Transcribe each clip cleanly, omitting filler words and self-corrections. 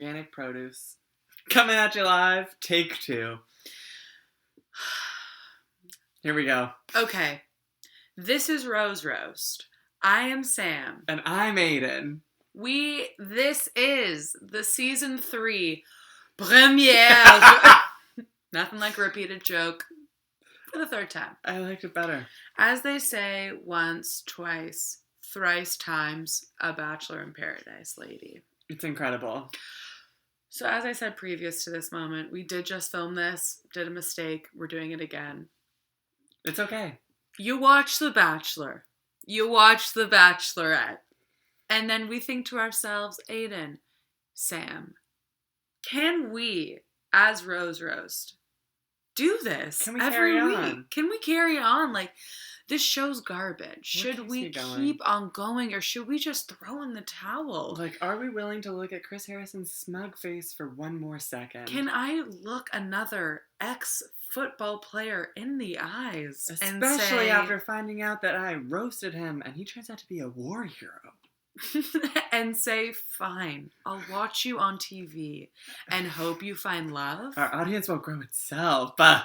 Organic produce. Coming at you live. Take 2. Here we go. Okay. This is Rose Roast. I am Sam. And I'm Aidan. This is the season 3 premiere. Nothing like a repeated joke for the 3rd time. I liked it better. As they say, once, twice, thrice times, a Bachelor in Paradise lady. It's incredible. So as I said previous to this moment, we did just film this, did a mistake, we're doing it again. It's okay. You watch The Bachelor. You watch The Bachelorette. And then we think to ourselves, Aidan, Sam, can we, as Rose Roast, do this Can we every carry week? on? Can we carry on? Like, this show's garbage. Should we keep on going, or should we just throw in the towel? Like, are we willing to look at Chris Harrison's smug face for one more second? Can I look another ex-football player in the eyes and say... Especially after finding out that I roasted him and he turns out to be a war hero. and say, fine, I'll watch you on TV and hope you find love? Our audience won't grow itself, but...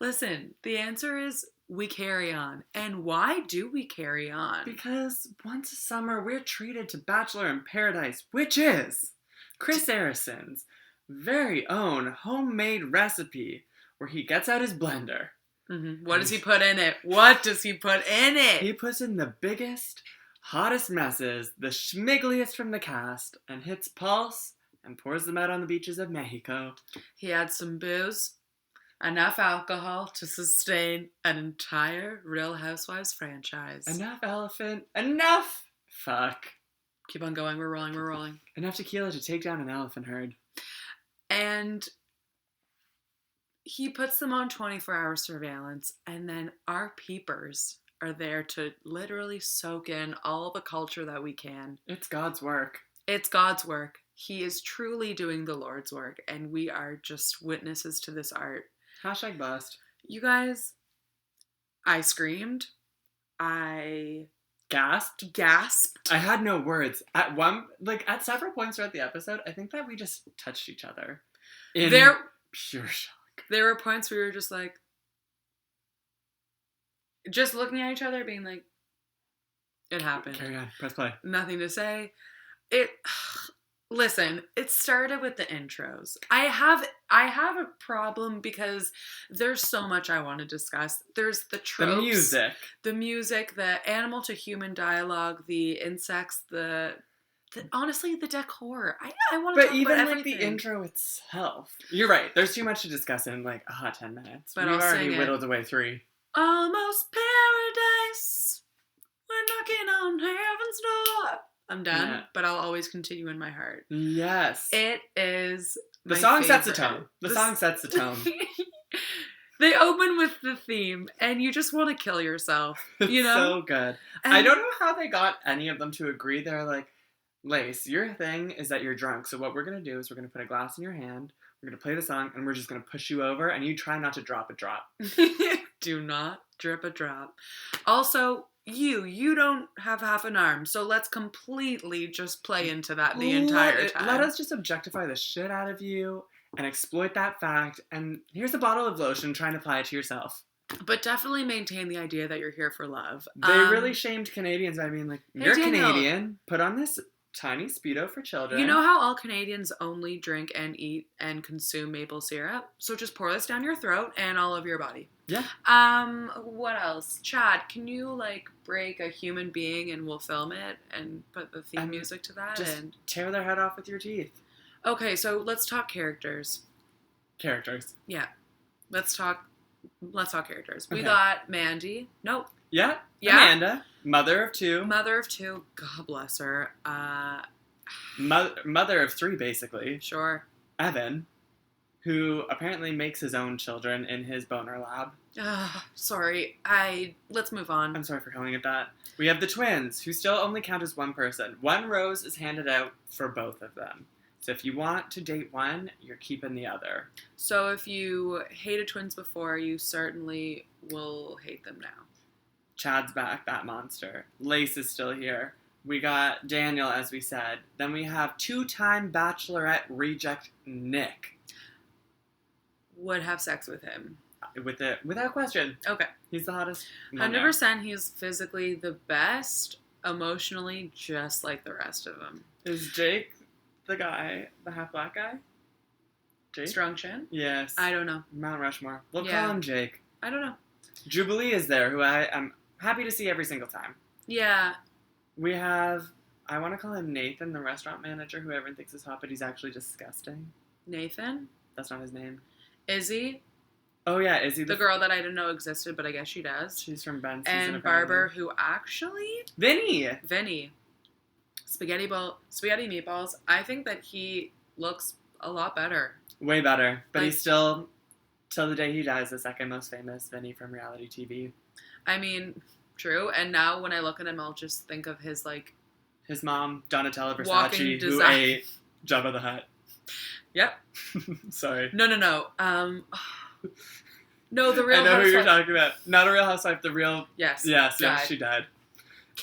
Listen, the answer is we carry on. And why do we carry on? Because once a summer, we're treated to Bachelor in Paradise, which is Chris Harrison's very own homemade recipe where he gets out his blender. Mm-hmm. What does he put in it? What does he put in it? He puts in the biggest, hottest messes, the schmiggliest from the cast, and hits pulse and pours them out on the beaches of Mexico. He adds some booze. Enough alcohol to sustain an entire Real Housewives franchise. Enough elephant. Enough fuck. Keep on going. We're rolling. Enough tequila to take down an elephant herd. And he puts them on 24-hour surveillance, and then our peepers are there to literally soak in all the culture that we can. It's God's work. It's God's work. He is truly doing the Lord's work, and we are just witnesses to this art. Hashtag bust. You guys, I screamed. I gasped. I had no words. At several points throughout the episode, I think that we just touched each other. In pure shock. There were points where we were just like, just looking at each other, being like, it happened. Carry on. Press play. Nothing to say. Listen, it started with the intros. I have a problem because there's so much I want to discuss. There's the tropes. The music, the animal to human dialogue, the insects, honestly, the decor. I want to talk about everything. But even the intro itself. You're right. There's too much to discuss in 10 minutes. But We've already whittled away 3. Almost paradise. We're knocking on heaven's door. I'm done, but I'll always continue in my heart. Yes. It is the song sets the tone. The song sets the tone. They open with the theme, and you just want to kill yourself. You know? So good. And I don't know how they got any of them to agree. They're like, Lace, your thing is that you're drunk, so what we're going to do is we're going to put a glass in your hand, we're going to play the song, and we're just going to push you over, and you try not to drop a drop. Do not drip a drop. Also... You don't have half an arm, so let's completely just play into that the entire time. Let us just objectify the shit out of you and exploit that fact, and here's a bottle of lotion, try and apply it to yourself. But definitely maintain the idea that you're here for love. They really shamed Canadians by being like, you're Canadian, put on this tiny Speedo for children. You know how all Canadians only drink and eat and consume maple syrup? So just pour this down your throat and all over your body. Yeah. What else? Chad, can you, break a human being and we'll film it and put the theme music to that? Just tear their head off with your teeth. Okay, so let's talk characters. Characters. Yeah. Let's talk characters. Okay. We got Mandy. Nope. Yeah. Amanda. Mother of 2. God bless her. Mother of 3, basically. Sure. Evan, who apparently makes his own children in his boner lab. Sorry. Let's move on. I'm sorry for calling it that. We have the twins, who still only count as one person. 1 rose is handed out for both of them. So if you want to date one, you're keeping the other. So if you hated twins before, you certainly will hate them now. Chad's back, that monster. Lace is still here. We got Daniel, as we said. Then we have 2-time Bachelorette reject Nick. Would have sex with him. Without question. Okay. He's the hottest. 100% he's physically the best, emotionally just like the rest of them. Is Jake the guy, the half black guy? Jake? Strong chin? Yes. I don't know. Mount Rushmore. We'll call him Jake. I don't know. Jubilee is there, who I am happy to see every single time. Yeah. We have, I want to call him Nathan, the restaurant manager, who everyone thinks is hot, but he's actually disgusting. Nathan? That's not his name. Izzy? Oh, yeah, Izzy. The girl that I didn't know existed, but I guess she does. She's from Ben's season. And Barber, who actually... Vinny. Spaghetti meatballs. I think that he looks a lot better. Way better. But he's still, till the day he dies, the second most famous Vinny from reality TV. I mean, true. And now when I look at him, I'll just think of his, like... His mom, Donatella Versace, who ate Jabba the Hutt. Yep. Sorry. No. No, the Real Housewife. I know who you're talking about. Not a Real Housewife, the real... Yes, she died.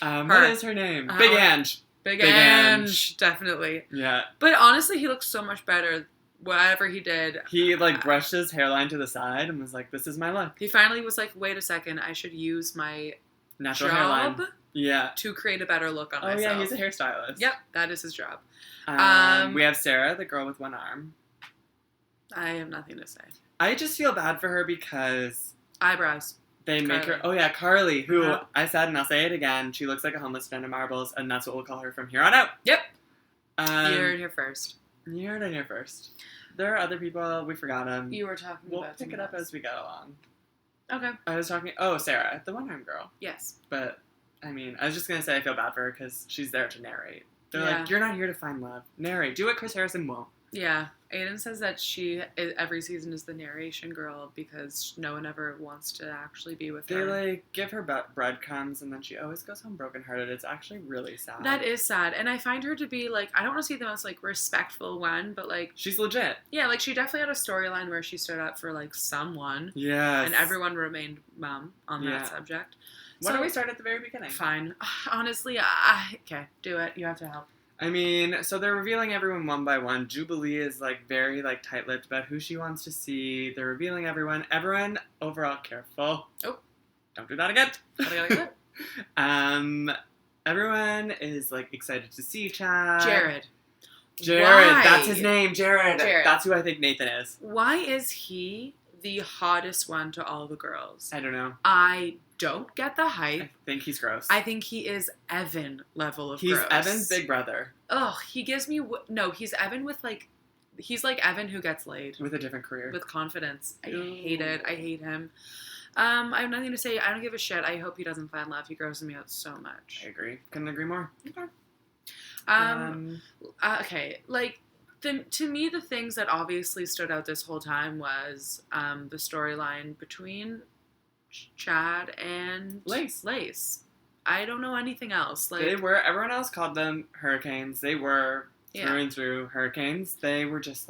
What is her name? Big Ange. Big Ange. Definitely. Yeah. But honestly, he looks so much better whatever he did. He, brushed his hairline to the side and was like, this is my look. He finally was like, wait a second, I should use my natural job hairline. to create a better look on myself. Oh, yeah, he's a hairstylist. Yep, that is his job. We have Sarah, the girl with one arm. I have nothing to say. I just feel bad for her because... Eyebrows. They make her... Oh, yeah, Carly, who I said, and I'll say it again, she looks like a homeless fan of marbles, and that's what we'll call her from here on out. Yep. You heard it here first. You heard it here first. There are other people. We forgot them. You were talking about... We'll pick it up as we go along. Okay. I was talking... Oh, Sarah, the one-arm girl. Yes. But, I mean, I was just going to say I feel bad for her because she's there to narrate. They're like, you're not here to find love. Narrate. Do what Chris Harrison won't. Yeah. Aidan says that every season is the narration girl because no one ever wants to actually be with her. They, give her breadcrumbs and then she always goes home brokenhearted. It's actually really sad. That is sad. And I find her to be, I don't want to say the most, respectful one, but, she's legit. Yeah, she definitely had a storyline where she stood up for, someone. Yes. And everyone remained mum on that subject. Why don't we start at the very beginning? Fine. Honestly, okay, do it. You have to help. I mean, so they're revealing everyone one by one. Jubilee is, very, tight-lipped about who she wants to see. They're revealing everyone. Everyone, overall, careful. Oh. Don't do that again. Gotta everyone is, excited to see Chad. Jared. Why? That's his name, Jared. That's who I think Nathan is. Why is he the hottest one to all the girls? I don't know. I don't get the hype. I think he's gross. I think he is Evan level of gross. He's Evan's big brother. Ugh, he gives me... No, he's Evan with, He's like Evan who gets laid. With a different career. With confidence. I hate it. I hate him. I have nothing to say. I don't give a shit. I hope he doesn't find love. He grosses me out so much. I agree. Couldn't agree more. Okay. To me, the things that obviously stood out this whole time was the storyline between Chad and Lace. I don't know anything else. Everyone else called them hurricanes. They were through and through hurricanes. They were just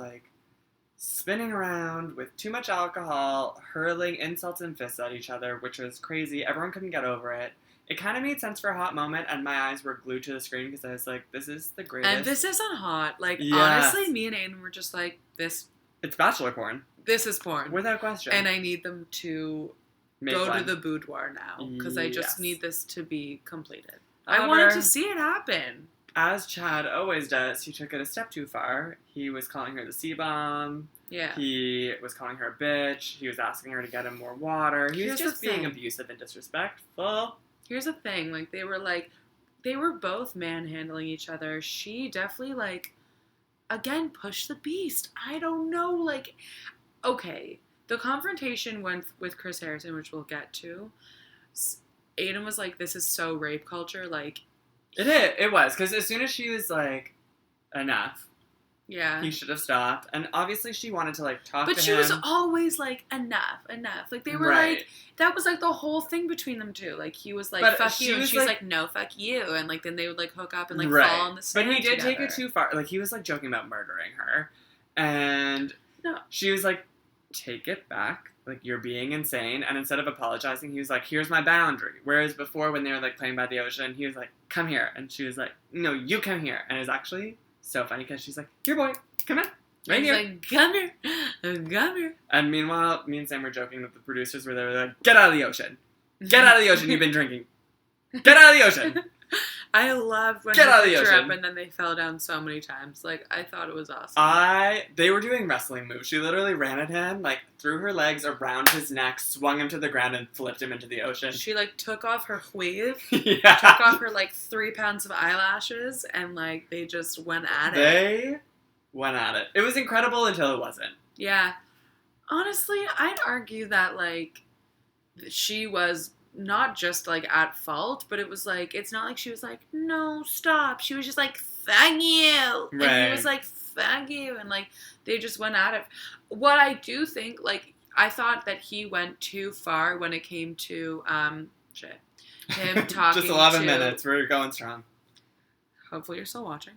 spinning around with too much alcohol, hurling insults and fists at each other, which was crazy. Everyone couldn't get over it. It kind of made sense for a hot moment, and my eyes were glued to the screen because I was like, this is the greatest. And this isn't hot. Honestly, me and Aidan were just this. It's bachelor porn. This is porn. Without question. And I need them to go to the boudoir now because I just need this to be completed. I wanted to see it happen. As Chad always does, he took it a step too far. He was calling her the C-bomb. Yeah. He was calling her a bitch. He was asking her to get him more water. He was just being abusive and disrespectful. Here's the thing. They were both manhandling each other. She definitely, again, pushed the beast. I don't know, okay. The confrontation with Chris Harrison, which we'll get to, Aidan was like, this is so rape culture, It was, because as soon as she was enough, yeah, he should have stopped. And obviously she wanted to, talk to him. But she was always enough. They were that was the whole thing between them two. He was fuck you, and she was no, fuck you. And then they would hook up and fall on the sand But he did together. take it too far. He was joking about murdering her. And no. she was take it back. like, you're being insane. And instead of apologizing, he was like, here's my boundary. Whereas before, when they were, like, playing by the ocean, he was like, come here. And she was like, no, you come here. And it was actually so funny because she's like, here, boy, come on. Right here. Like, come here. Come here. And meanwhile, me and Sam were joking that the producers were there, like, get out of the ocean. Get out of the ocean, you've been drinking. Get out of the ocean. I loved when Get they out of the picked her ocean. up and then they fell down so many times. Like, I thought it was awesome. They were doing wrestling moves. She literally ran at him, like, threw her legs around his neck, swung him to the ground, and flipped him into the ocean. She, like, took off her weave, yeah. took off her, like, 3 pounds of eyelashes, and, like, they just went at it. They went at it. It was incredible until it wasn't. Yeah. Honestly, I'd argue that, like, she was not just, like, at fault, but it was, like, it's not like she was like, no, stop. She was just like, thank you. Right. And he was like, thank you. And, like, they just went at it. What I do think, like, I thought that he went too far when it came to, him talking Just 11 minutes. We're going strong. Hopefully you're still watching.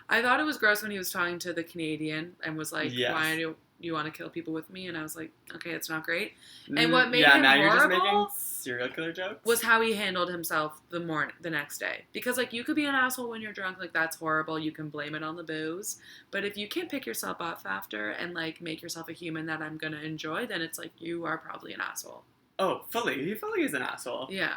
I thought it was gross when he was talking to the Canadian and was like, yes. why do you want to kill people with me? And I was like, okay, it's not great. And what made him now horrible you're just making serial killer jokes? Was how he handled himself the next day. Because, like, you could be an asshole when you're drunk. Like, that's horrible. You can blame it on the booze. But if you can't pick yourself up after and, like, make yourself a human that I'm going to enjoy, then it's like you are probably an asshole. Oh, fully. He fully is an asshole. Yeah.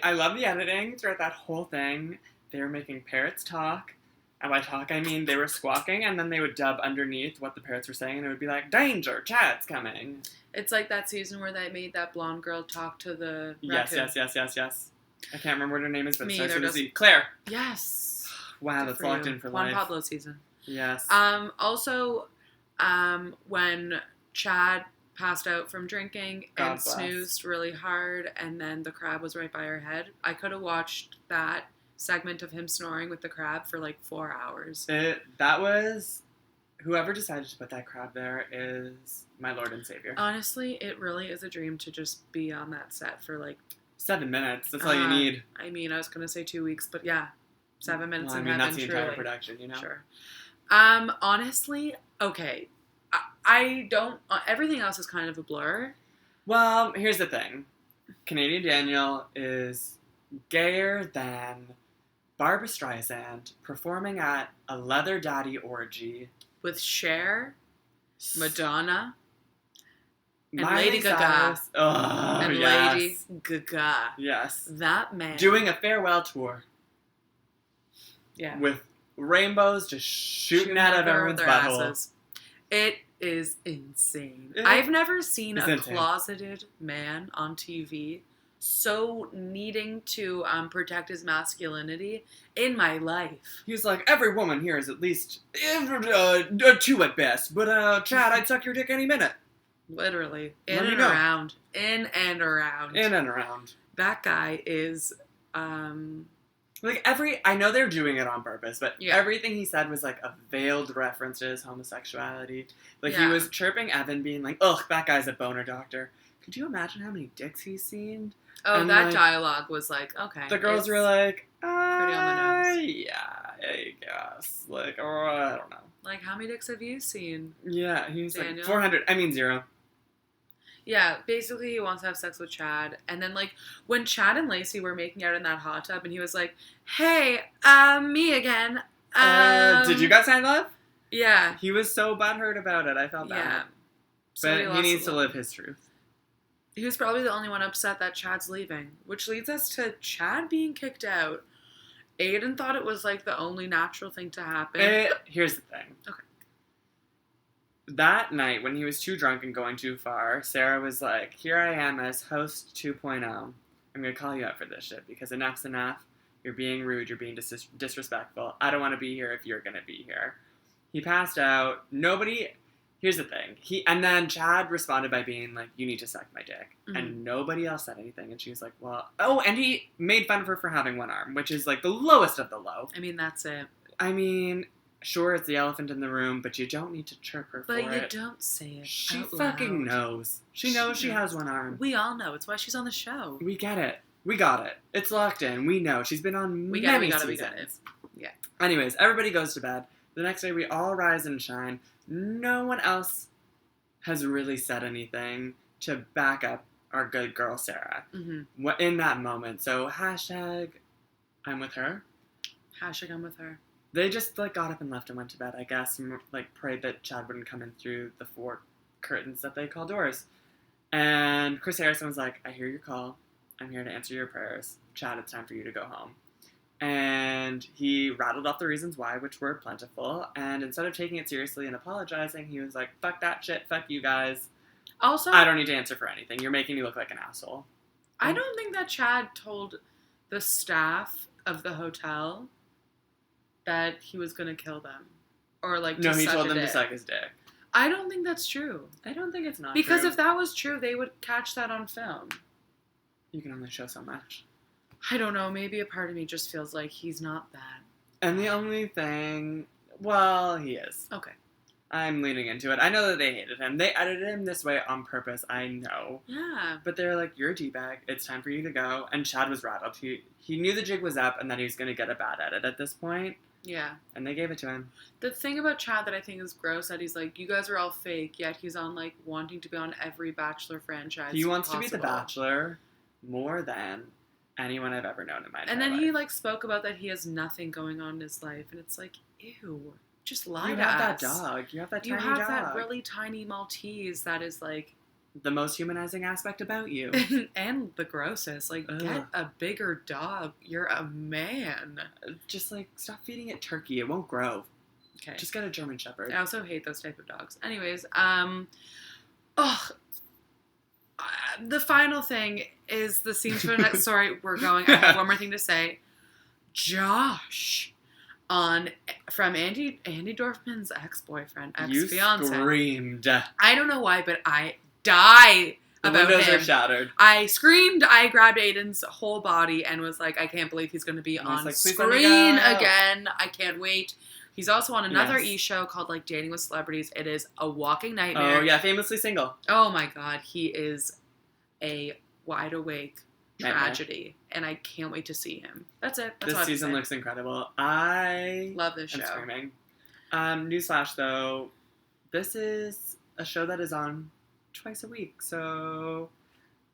I love the editing throughout that whole thing. They were making parrots talk. And by talk, I mean they were squawking, and then they would dub underneath what the parrots were saying, and it would be like, danger, Chad's coming. It's like that season where they made that blonde girl talk to the Yes. raccoon. I can't remember what her name is, but it starts with a Z. Just... Claire. Yes. Wow, that's locked in for life. Juan Pablo season. Yes. Also, when Chad passed out from drinking and snoozed really hard, and then the crab was right by her head, I could have watched that segment of him snoring with the crab for like 4 hours. That was... Whoever decided to put that crab there is my Lord and Savior. Honestly, it really is a dream to just be on that set for like... 7 minutes. That's all you need. I mean, I was going to say 2 weeks, but yeah. 7 minutes in heaven, that's the entire truly. production, you know? Sure. Honestly, okay. I don't... everything else is kind of a blur. Well, here's the thing. Canadian Daniel is gayer than Barbra Streisand performing at a leather daddy orgy with Shier, Madonna, and Miley Lady Gaga. Cyrus. Oh, and yes. Lady Gaga. Yes. That man. Doing a farewell tour. Yeah. With rainbows just shooting out of everyone's butthole. It is insane. I've never seen a closeted man on TV so needing to protect his masculinity in my life. He was like, every woman here is at least 2 at best, but Chad, I'd suck your dick any minute. Literally. In and around. In and around. In and around. That guy is... Like, I know they're doing it on purpose, but everything he said was, like, a veiled reference to his homosexuality. Like, he was chirping Evan, being like, ugh, that guy's a boner doctor. Could you imagine how many dicks he's seen? Oh, and that dialogue was like, okay. The girls were like, pretty on the nose. Yeah, I guess. Like, or I don't know. Like, how many dicks have you seen? Yeah, he was Daniel? like, 400. I mean, 0. Yeah, basically he wants to have sex with Chad. And then, like, when Chad and Lacey were making out in that hot tub, and he was like, hey, me again. Did you guys sign love? Yeah. He was so butthurt about it. I felt bad. Yeah. But he needs to live his truth. He was probably the only one upset that Chad's leaving, which leads us to Chad being kicked out. Aidan thought it was, like, the only natural thing to happen. Here's the thing. Okay. That night, when he was too drunk and going too far, Sarah was like, here I am as host 2.0. I'm going to call you out for this shit, because enough's enough. You're being rude. You're being disrespectful. I don't want to be here if you're going to be here. He passed out. Here's the thing. And then Chad responded by being like, you need to suck my dick. Mm-hmm. And nobody else said anything. And she was like, well... Oh, and he made fun of her for having one arm, which is like the lowest of the low. I mean, that's it. I mean, sure, it's the elephant in the room, but you don't need to chirp her for it. But you don't say it She out fucking loud. knows. She knows she has one arm. We all know. It's why she's on the show. We get it. We got it. It's locked in. We know. She's been on many seasons. We got it. Yeah. Anyways, everybody goes to bed. The next day, we all rise and shine. No one else has really said anything. to back up our good girl Sarah in that moment. So hashtag I'm with her. Hashtag I'm with her. They just like got up and left and went to bed, I guess, and like prayed that Chad wouldn't come in through the 4 curtains that they call doors. And Chris Harrison was like, I hear your call. I'm here to answer your prayers. Chad, it's time for you to go home. And he rattled off the reasons why, which were plentiful. And instead of taking it seriously and apologizing, he was like, fuck that shit. Fuck you guys. Also, I don't need to answer for anything. You're making me look like an asshole. I don't think that Chad told the staff of the hotel that he was going to kill them. Or like, no, he told them to suck his dick. I don't think that's true. I don't think it's not because true. If that was true, they would catch that on film. You can only show so much. I don't know. Maybe a part of me just feels like he's not that. And the only thing... Well, he is. Okay. I'm leaning into it. I know that they hated him. They edited him this way on purpose. I know. Yeah. But they're like, you're a D-bag. It's time for you to go. And Chad was rattled. He knew the jig was up and that he was going to get a bad edit at this point. Yeah. And they gave it to him. The thing about Chad that I think is gross that he's like, you guys are all fake, yet he's on like wanting to be on every Bachelor franchise. He wants to be the Bachelor more than anyone I've ever known in my entire life. And then he like spoke about that he has nothing going on in his life, and it's like, ew, just lie to us. You have that dog. You have that tiny dog. You have that really tiny Maltese that is like the most humanizing aspect about you. And the grossest. Like, get a bigger dog. You're a man. Just like stop feeding it turkey. It won't grow. Okay. Just get a German Shepherd. I also hate those type of dogs. Anyways, the final thing is the scenes for the next. Sorry, we're going. I have one more thing to say. Josh, from Andy Dorfman's ex-boyfriend, ex-fiance. You screamed. I don't know why, but I die about the windows him. are shattered. I screamed. I grabbed Aidan's whole body and was like, I can't believe he's going to be on like, screen again. I can't wait. He's also on another Yes. e-show called like Dating with Celebrities. It is a walking nightmare. Oh yeah, famously single. Oh my god, he is a wide awake tragedy, and I can't wait to see him. That's it. That's this season looks incredible. I love this show. I'm screaming. Newsflash though, this is a show that is on twice a week, so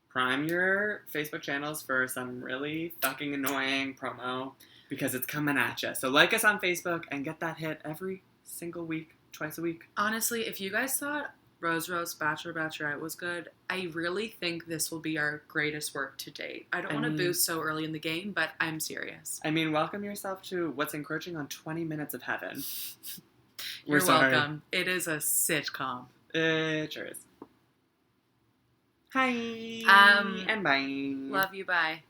prime your Facebook channels for some really fucking annoying promo because it's coming at you. So like us on Facebook and get that hit every single week, twice a week. Honestly, if you guys thought Rose Bachelor Bachelorette was good, I really think this will be our greatest work to date. I don't want to boost so early in the game, but I'm serious. I mean, welcome yourself to what's encroaching on 20 minutes of heaven. You're welcome. It is a sitcom. It sure is. Hi. And bye. Love you. Bye.